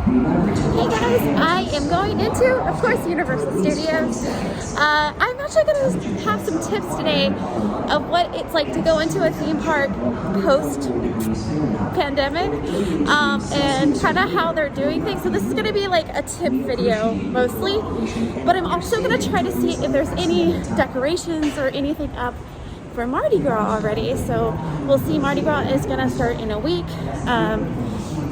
Hey guys, I am going into, of course, Universal Studios. I'm actually going to have some tips today of what it's like to go into a theme park post-pandemic and kind of how they're doing things. So this is going to be like a tip video mostly, but I'm also going to try to see if there's any decorations or anything up for Mardi Gras already. So we'll see. Mardi Gras is going to start in a week.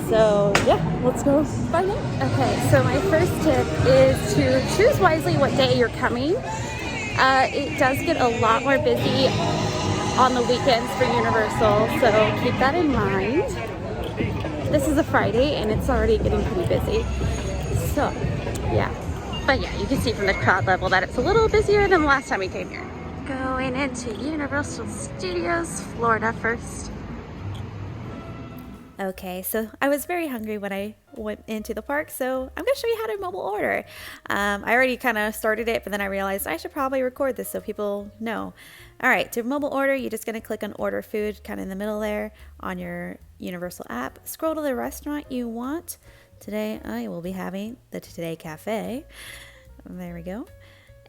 So yeah, let's go find out. Okay, so my first tip is to choose wisely what day you're coming. It does get a lot more busy on the weekends for Universal, so keep that in mind. This is a Friday and it's already getting pretty busy. So yeah, but yeah, you can see from the crowd level that it's a little busier than the last time we came here. Going into Universal Studios, Florida first. Okay, so I was very hungry when I went into the park, so I'm going to show you how to mobile order. I already kind of started it, but then I realized I should probably record this so people know. All right, to mobile order, you're just going to click on order food kind of in the middle there on your Universal app. Scroll to the restaurant you want. Today I will be having the Today Cafe. There we go.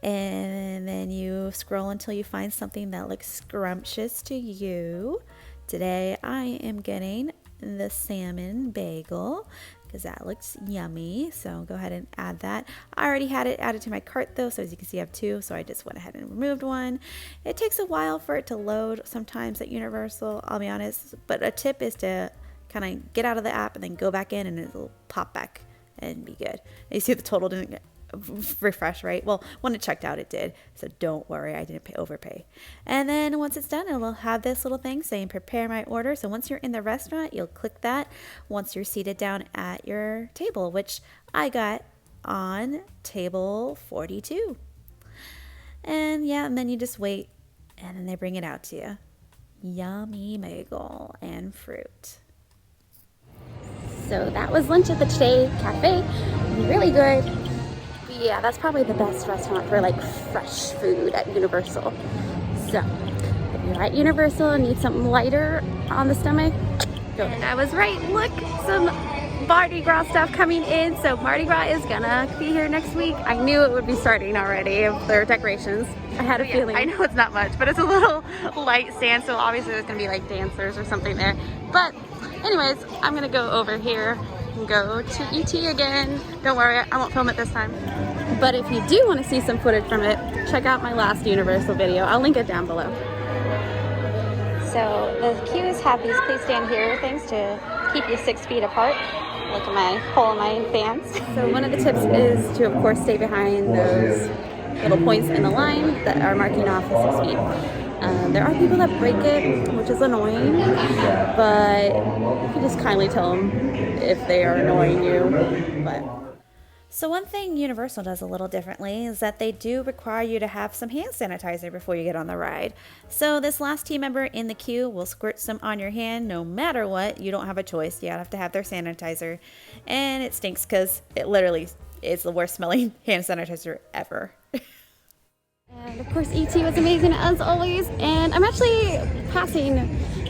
And then you scroll until you find something that looks scrumptious to you. Today I am getting the salmon bagel because that looks yummy, so go ahead and add that. I already had it added to my cart though, so as you can see I have two, so I just went ahead and removed one. It takes a while for it to load sometimes at Universal, I'll be honest, but a tip is to kind of get out of the app and then go back in and it'll pop back and be good. And you see the total didn't get refresh, right? Well, when it checked out it did, so don't worry, I didn't overpay. And then once it's done, it'll have this little thing saying prepare my order. So once you're in the restaurant, you'll click that once you're seated down at your table, which I got on table 42. And yeah, and then you just wait and then they bring it out to you. Yummy bagel and fruit. So that was lunch at the Today Cafe. Really good. Yeah, that's probably the best restaurant for like fresh food at Universal. So if you're at Universal and need something lighter on the stomach, go. And I was right, look, some Mardi Gras stuff coming in. So Mardi Gras is gonna be here next week. I knew it would be starting already of their decorations. I had a feeling. I know it's not much, but it's a little light stand, so obviously there's gonna be like dancers or something there. But anyways, I'm gonna go over here and go to ET again. Don't worry, I won't film it this time. But if you do want to see some footage from it, check out my last Universal video. I'll link it down below. So the queues have these please stand here things to keep you 6 feet apart. Look at my hole in my pants. So one of the tips is to, of course, stay behind those little points in the line that are marking off the 6 feet. There are people that break it, which is annoying, but you can just kindly tell them if they are annoying you. But so one thing Universal does a little differently is that they do require you to have some hand sanitizer before you get on the ride. So this last team member in the queue will squirt some on your hand no matter what. You don't have a choice. You have to have their sanitizer. And it stinks because it literally is the worst smelling hand sanitizer ever. And of course ET was amazing as always. And I'm actually passing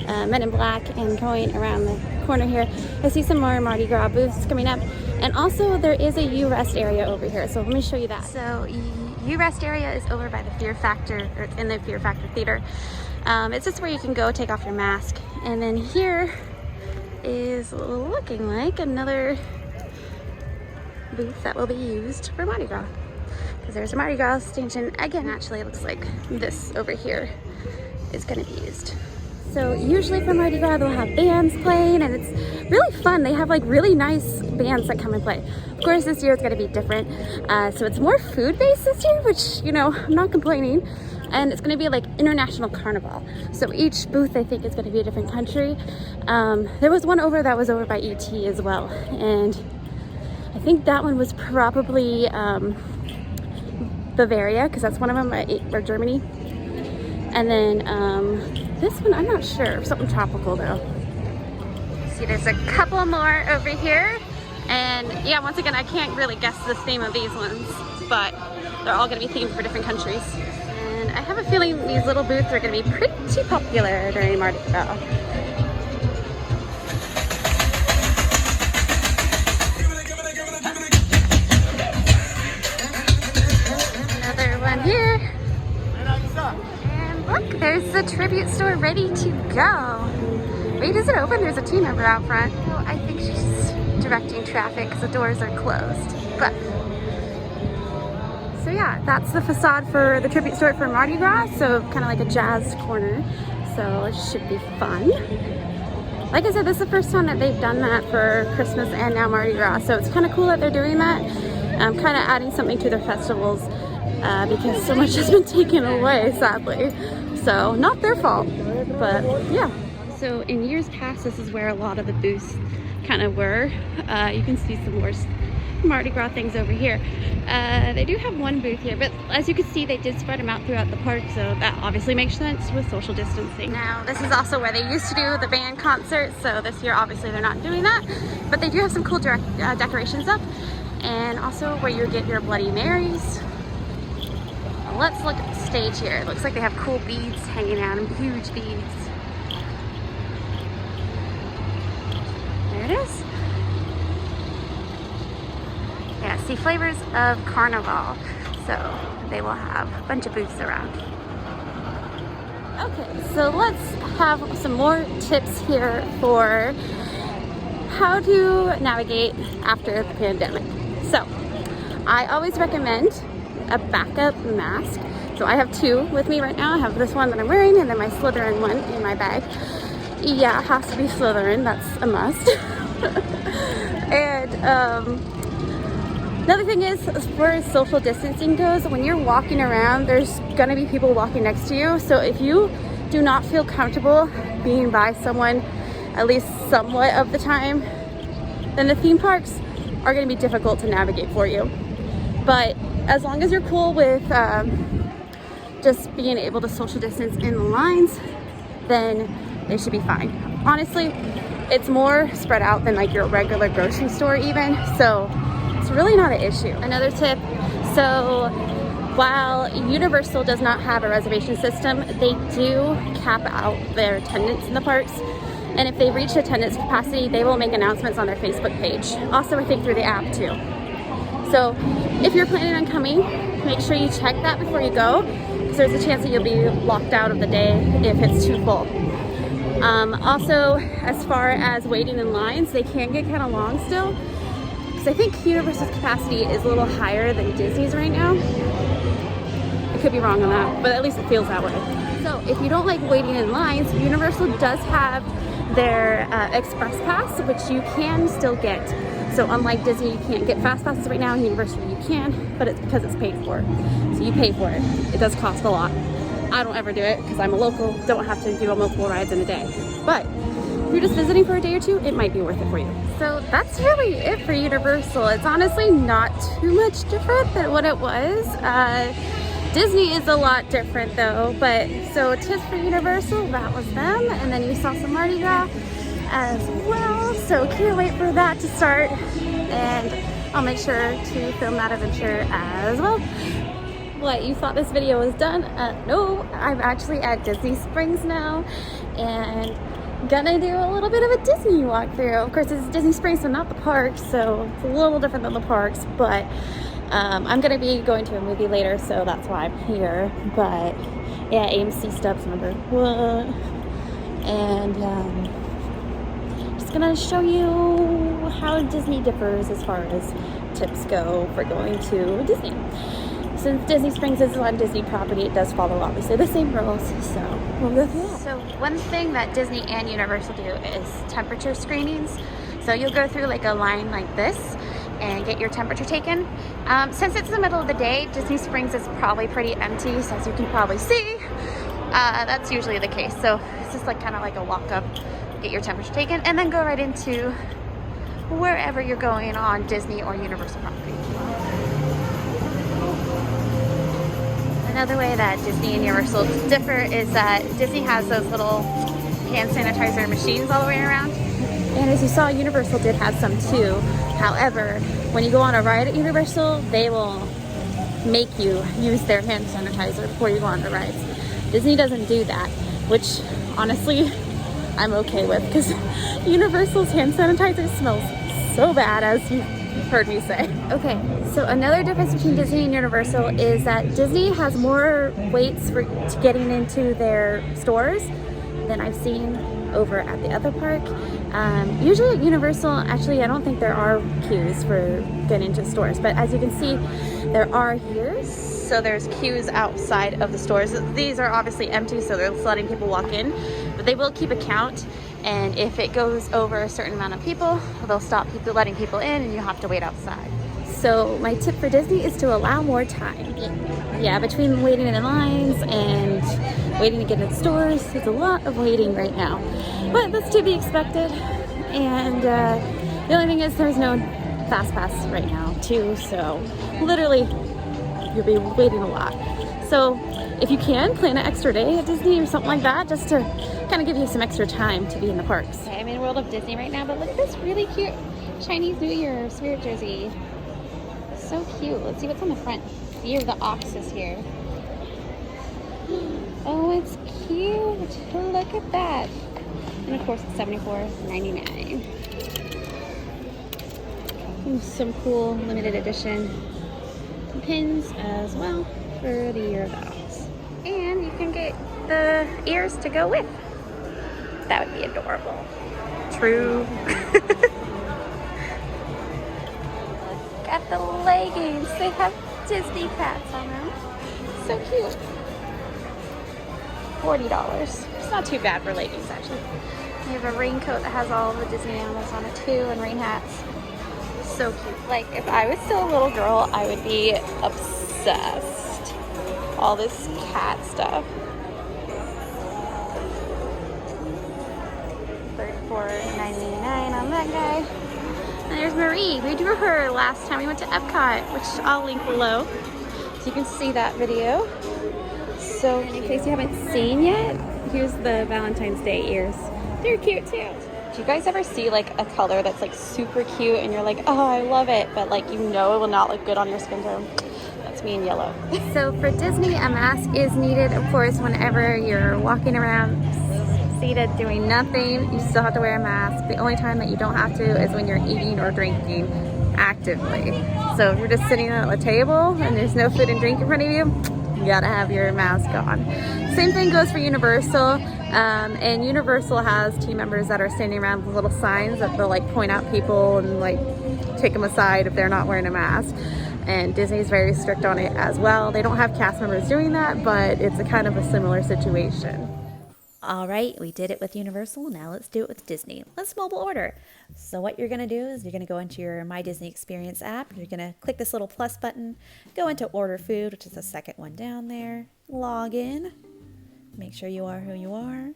Men in Black and going around the corner here. I see some more Mardi Gras booths coming up. And also there is a U-Rest area over here, so let me show you that. So U-Rest area is over by the Fear Factor, or in the Fear Factor Theater. It's just where you can go take off your mask. And then here is looking like another booth that will be used for Mardi Gras. Because there's a Mardi Gras station. Again, actually it looks like this over here is going to be used. So usually for Mardi Gras they'll have bands playing and it's really fun. They have like really nice bands that come and play. Of course this year it's going to be different. So it's more food based this year, which, you know, I'm not complaining. And it's going to be like international carnival. So each booth I think is going to be a different country. There was one over that was over by ET as well. And I think that one was probably Bavaria, because that's one of them, or Germany. And then this one, I'm not sure. Something tropical though. See, there's a couple more over here. And yeah, once again, I can't really guess the theme of these ones, but they're all going to be themed for different countries. And I have a feeling these little booths are going to be pretty popular during Mardi Gras. the tribute store ready to go. Wait, is it open? There's a team member out front. Oh, I think she's directing traffic because the doors are closed. But so yeah, that's the facade for the tribute store for Mardi Gras. So kind of like a jazz corner. So it should be fun. Like I said, this is the first time that they've done that for Christmas and now Mardi Gras. So it's kind of cool that they're doing that. Kind of adding something to their festivals because so much has been taken away, sadly. So not their fault, but yeah. So in years past, this is where a lot of the booths kind of were. You can see some more Mardi Gras things over here. They do have one booth here, but as you can see, they did spread them out throughout the park, so that obviously makes sense with social distancing. Now, this is also where they used to do the band concert, so this year obviously they're not doing that, but they do have some cool decorations up, and also where you get your Bloody Marys. Let's look at the stage here. It looks like they have cool beads hanging out, and huge beads. There it is. Yeah, see, flavors of Carnival. So they will have a bunch of booths around. Okay, so let's have some more tips here for how to navigate after the pandemic. So I always recommend a backup mask. So I have two with me right now. I have this one that I'm wearing and then my Slytherin one in my bag. Yeah, it has to be Slytherin, that's a must. And another thing is, as far as social distancing goes, when you're walking around, there's gonna be people walking next to you. So if you do not feel comfortable being by someone at least somewhat of the time, then the theme parks are gonna be difficult to navigate for you. But as long as you're cool with just being able to social distance in the lines, then they should be fine. Honestly, it's more spread out than like your regular grocery store even, so it's really not an issue. Another tip, so while Universal does not have a reservation system, they do cap out their attendance in the parks. And if they reach attendance capacity, they will make announcements on their Facebook page. Also, I think through the app too. So if you're planning on coming, make sure you check that before you go, because there's a chance that you'll be locked out of the day if it's too full. Also, as far as waiting in lines, they can get kind of long still, because I think Universal's capacity is a little higher than Disney's right now. I could be wrong on that, but at least it feels that way. So if you don't like waiting in lines, Universal does have their Express Pass, which you can still get. So unlike Disney, you can't get Fast Passes right now. Universal, you can, but it's because it's paid for. So you pay for it. It does cost a lot. I don't ever do it because I'm a local, don't have to do multiple rides in a day. But if you're just visiting for a day or two, it might be worth it for you. So that's really it for Universal. It's honestly not too much different than what it was. Disney is a lot different though, but so tips for Universal, that was them. And then you saw some Mardi Gras as well. So can't wait for that to start. And I'll make sure to film that adventure as well. What, you thought this video was done? No, I'm actually at Disney Springs now and gonna do a little bit of a Disney walkthrough. Of course, it's Disney Springs, so not the parks, so it's a little different than the parks, but I'm gonna be going to a movie later, so that's why I'm here. But yeah, AMC Stubbs number one. And just gonna show you how Disney differs as far as tips go for going to Disney. Since Disney Springs is on Disney property, it does follow obviously the same rules, so we'll go through that. So one thing that Disney and Universal do is temperature screenings. So you'll go through like a line like this and get your temperature taken. Since it's the middle of the day, Disney Springs is probably pretty empty, so as you can probably see, that's usually the case. So it's just like kind of like a walk up, get your temperature taken, and then go right into wherever you're going on Disney or Universal property. Another way that Disney and Universal differ is that Disney has those little hand sanitizer machines all the way around. And as you saw, Universal did have some too. However, when you go on a ride at Universal, they will make you use their hand sanitizer before you go on the rides. Disney doesn't do that, which honestly, I'm okay with, because Universal's hand sanitizer smells so bad, as you heard me say. Okay, so another difference between Disney and Universal is that Disney has more waits for getting into their stores than I've seen over at the other park. Usually at Universal, actually, I don't think there are queues for getting into stores, but as you can see, there are here. So there's queues outside of the stores. These are obviously empty, so they're just letting people walk in, but they will keep a count. And if it goes over a certain amount of people, they'll stop letting people in and you have to wait outside. So my tip for Disney is to allow more time. Yeah, between waiting in lines and waiting to get into stores, there's a lot of waiting right now. But that's to be expected. And the only thing is there's no Fast Pass right now too, so literally you'll be waiting a lot. So if you can, plan an extra day at Disney or something like that, just to kind of give you some extra time to be in the parks. Okay, I'm in World of Disney right now, but look at this really cute Chinese New Year spirit jersey. So cute. Let's see what's on the front. Year of the Ox is here. Oh, it's cute. Look at that. And of course, it's $74.99. Some cool limited edition pins as well for the Year of the Ox. And you can get the ears to go with. That would be adorable. True. Look at the leggings. They have Disney cats on them. So cute. $40. It's not too bad for leggings, actually. We have a raincoat that has all the Disney animals on it too, and rain hats. So cute. Like, if I was still a little girl, I would be obsessed. All this cat stuff. $34.99 on that guy. And there's Marie. We drew her last time we went to Epcot, which I'll link below so you can see that video. So in case you haven't seen yet, here's the Valentine's Day ears. They're cute too. Do you guys ever see like a color that's like super cute and you're like, oh, I love it, but like you know it will not look good on your skin tone? That's me in yellow. So for Disney, a mask is needed, of course, whenever you're walking around seated doing nothing. You still have to wear a mask. The only time that you don't have to is when you're eating or drinking actively. So if you're just sitting at a table and there's no food and drink in front of you, you gotta have your mask on. Same thing goes for Universal. And Universal has team members that are standing around with little signs that they'll like point out people and like take them aside if they're not wearing a mask. And Disney's very strict on it as well. They don't have cast members doing that, but it's a kind of a similar situation. All right, we did it with Universal. Now let's do it with Disney. Let's mobile order. So what you're going to do is you're going to go into your My Disney Experience app. You're going to click this little plus button, go into order food, which is the second one down there, log in, make sure you are who you are.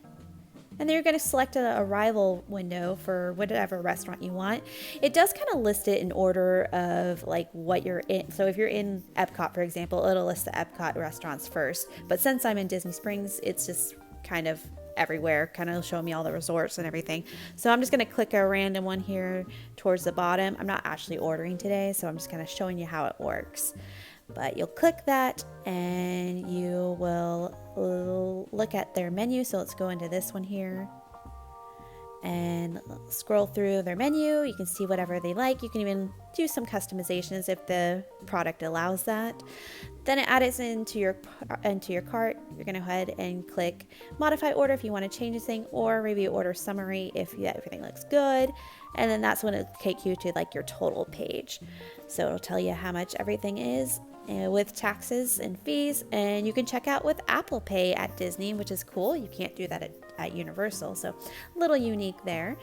And then you're going to select an arrival window for whatever restaurant you want. It does kind of list it in order of like what you're in. So if you're in Epcot, for example, it'll list the Epcot restaurants first. But since I'm in Disney Springs, it's just kind of everywhere, kind of show me all the resorts and everything. So I'm just going to click a random one here towards the bottom. I'm not actually ordering today, so I'm just kind of showing you how it works. But you'll click that and you will look at their menu. So let's go into this one here and scroll through their menu. You can see whatever they like. You can even do some customizations if the product allows that. Then it adds into your cart. You're going to go ahead and click modify order if you want to change anything, or review order summary if everything looks good. And then that's when it'll take you to like your total page. So it'll tell you how much everything is with taxes and fees, and you can check out with Apple Pay at Disney, which is cool. You can't do that at Universal, so a little unique there.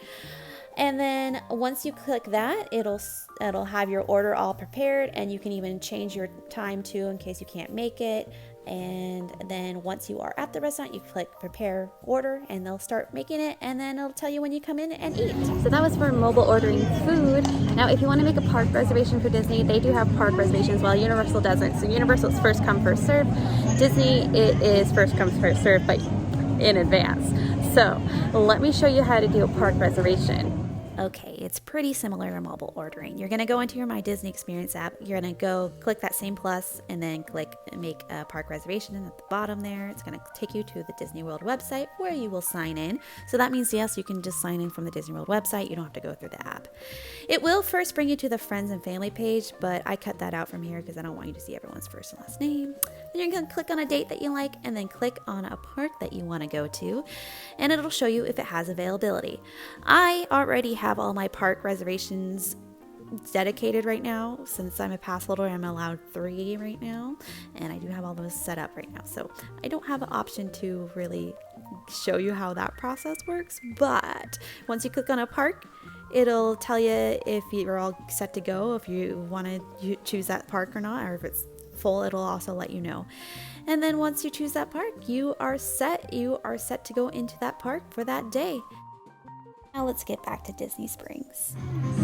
And then once you click that, it'll have your order all prepared, and you can even change your time too in case you can't make it. And then once you are at the restaurant, you click prepare order and they'll start making it, and then it'll tell you when you come in and eat. So that was for mobile ordering food. Now if you want to make a park reservation for Disney, they do have park reservations while Universal doesn't. So Universal's first come, first serve. Disney, it is first come, first serve, but in advance. So let me show you how to do a park reservation. Okay, it's pretty similar to mobile ordering. You're going to go into your My Disney Experience app. You're going to go click that same plus and then click make a park reservation. And at the bottom there, it's going to take you to the Disney World website where you will sign in. So that means, yes, you can just sign in from the Disney World website. You don't have to go through the app. It will first bring you to the friends and family page, but I cut that out from here because I don't want you to see everyone's first and last name. Then you're going to click on a date that you like and then click on a park that you want to go to, and it'll show you if it has availability. I already have all my park reservations dedicated right now. Since I'm a pass holder, I'm allowed 3 right now, and I do have all those set up right now, so I don't have an option to really show you how that process works. But once you click on a park, it'll tell you if you're all set to go, if you want to choose that park or not, or if it's full, it'll also let you know. And then once you choose that park, you are set to go into that park for that day. Now let's get back to Disney Springs.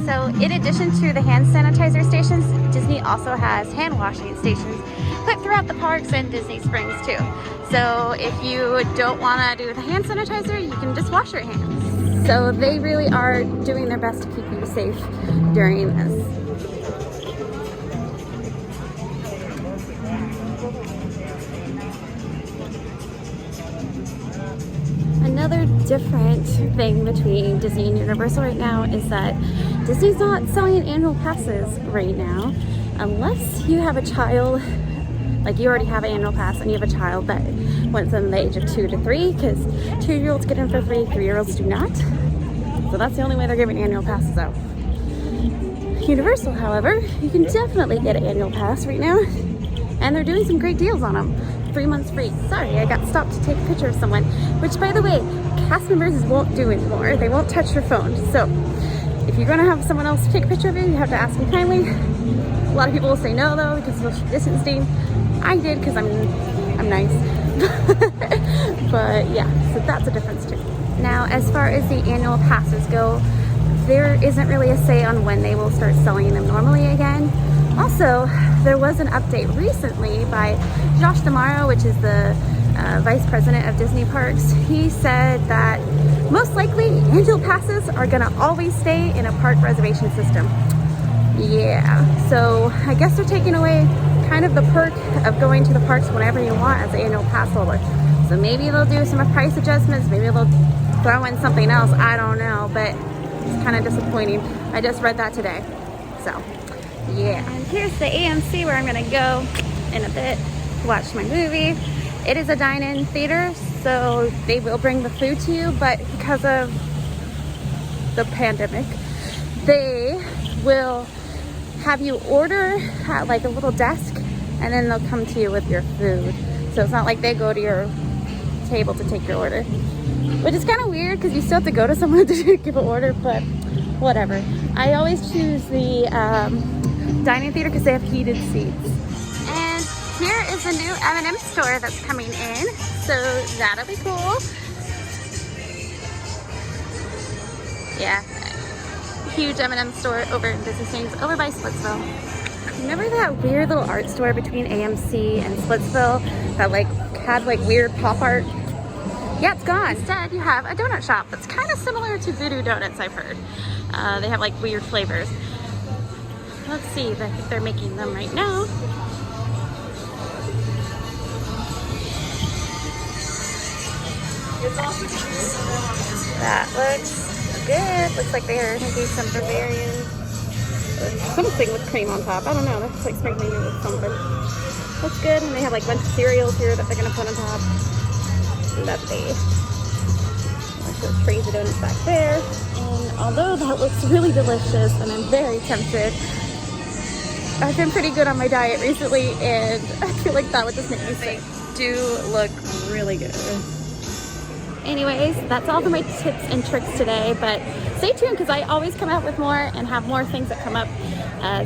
So in addition to the hand sanitizer stations, Disney also has hand washing stations put throughout the parks and Disney Springs too. So if you don't want to do the hand sanitizer, you can just wash your hands. So they really are doing their best to keep you safe during this. Another different thing between Disney and Universal right now is that Disney's not selling annual passes right now unless you have a child, like you already have an annual pass and you have a child that went from the age of 2 to 3, because 2-year-olds get in for free, 3-year-olds do not. So that's the only way they're giving annual passes out. Universal, however, you can definitely get an annual pass right now, and they're doing some great deals on them. 3 months free. Sorry, I got stopped to take a picture of someone, which, by the way, cast members won't do anymore. They won't touch your phone. So if you're gonna have someone else take a picture of you, you have to ask them kindly. A lot of people will say no though because of social distancing. I did because I'm nice. But yeah, so that's a difference too. Now, as far as the annual passes go, there isn't really a say on when they will start selling them normally again. Also, there was an update recently by Josh D'Amaro, which is the vice president of Disney Parks. He said that most likely annual passes are gonna always stay in a park reservation system. Yeah, so I guess they're taking away kind of the perk of going to the parks whenever you want as an annual pass holder. So maybe they'll do some price adjustments, maybe they'll throw in something else, I don't know, but it's kind of disappointing. I just read that today, so. Yeah, and here's the AMC where I'm gonna go in a bit to watch my movie. It is a dine-in theater, so they will bring the food to you, but because of the pandemic, they will have you order at like a little desk, and then they'll come to you with your food. So it's not like they go to your table to take your order, which is kind of weird because you still have to go to someone to give an order, but whatever. I always choose the dining theater because they have heated seats. And here is a new M&M store that's coming in, so that'll be cool. Yeah, huge M&M store over in Disney Springs, over by Splitsville. Remember that weird little art store between AMC and Splitsville that like had like weird pop art? Yeah, it's gone. Instead, you have a donut shop that's kind of similar to Voodoo Donuts, I've heard. They have like weird flavors. Let's see if they're making them right now. That looks good. Looks like they're making some Bavarian. Something with cream on top. I don't know. That's like sprinkling it with something. Looks good. And they have like a bunch of cereals here that they're going to put on top. Lovely. There's those crazy donuts back there. And although that looks really delicious and I'm very tempted, I've been pretty good on my diet recently, and I feel like that would just make me sick. They do look really good. Anyways, that's all for my tips and tricks today, but stay tuned because I always come out with more and have more things that come up.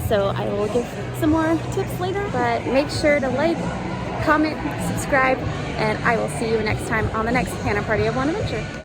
So I will give some more tips later, but make sure to like, comment, subscribe, and I will see you next time on the next Hannah Party of One Adventure.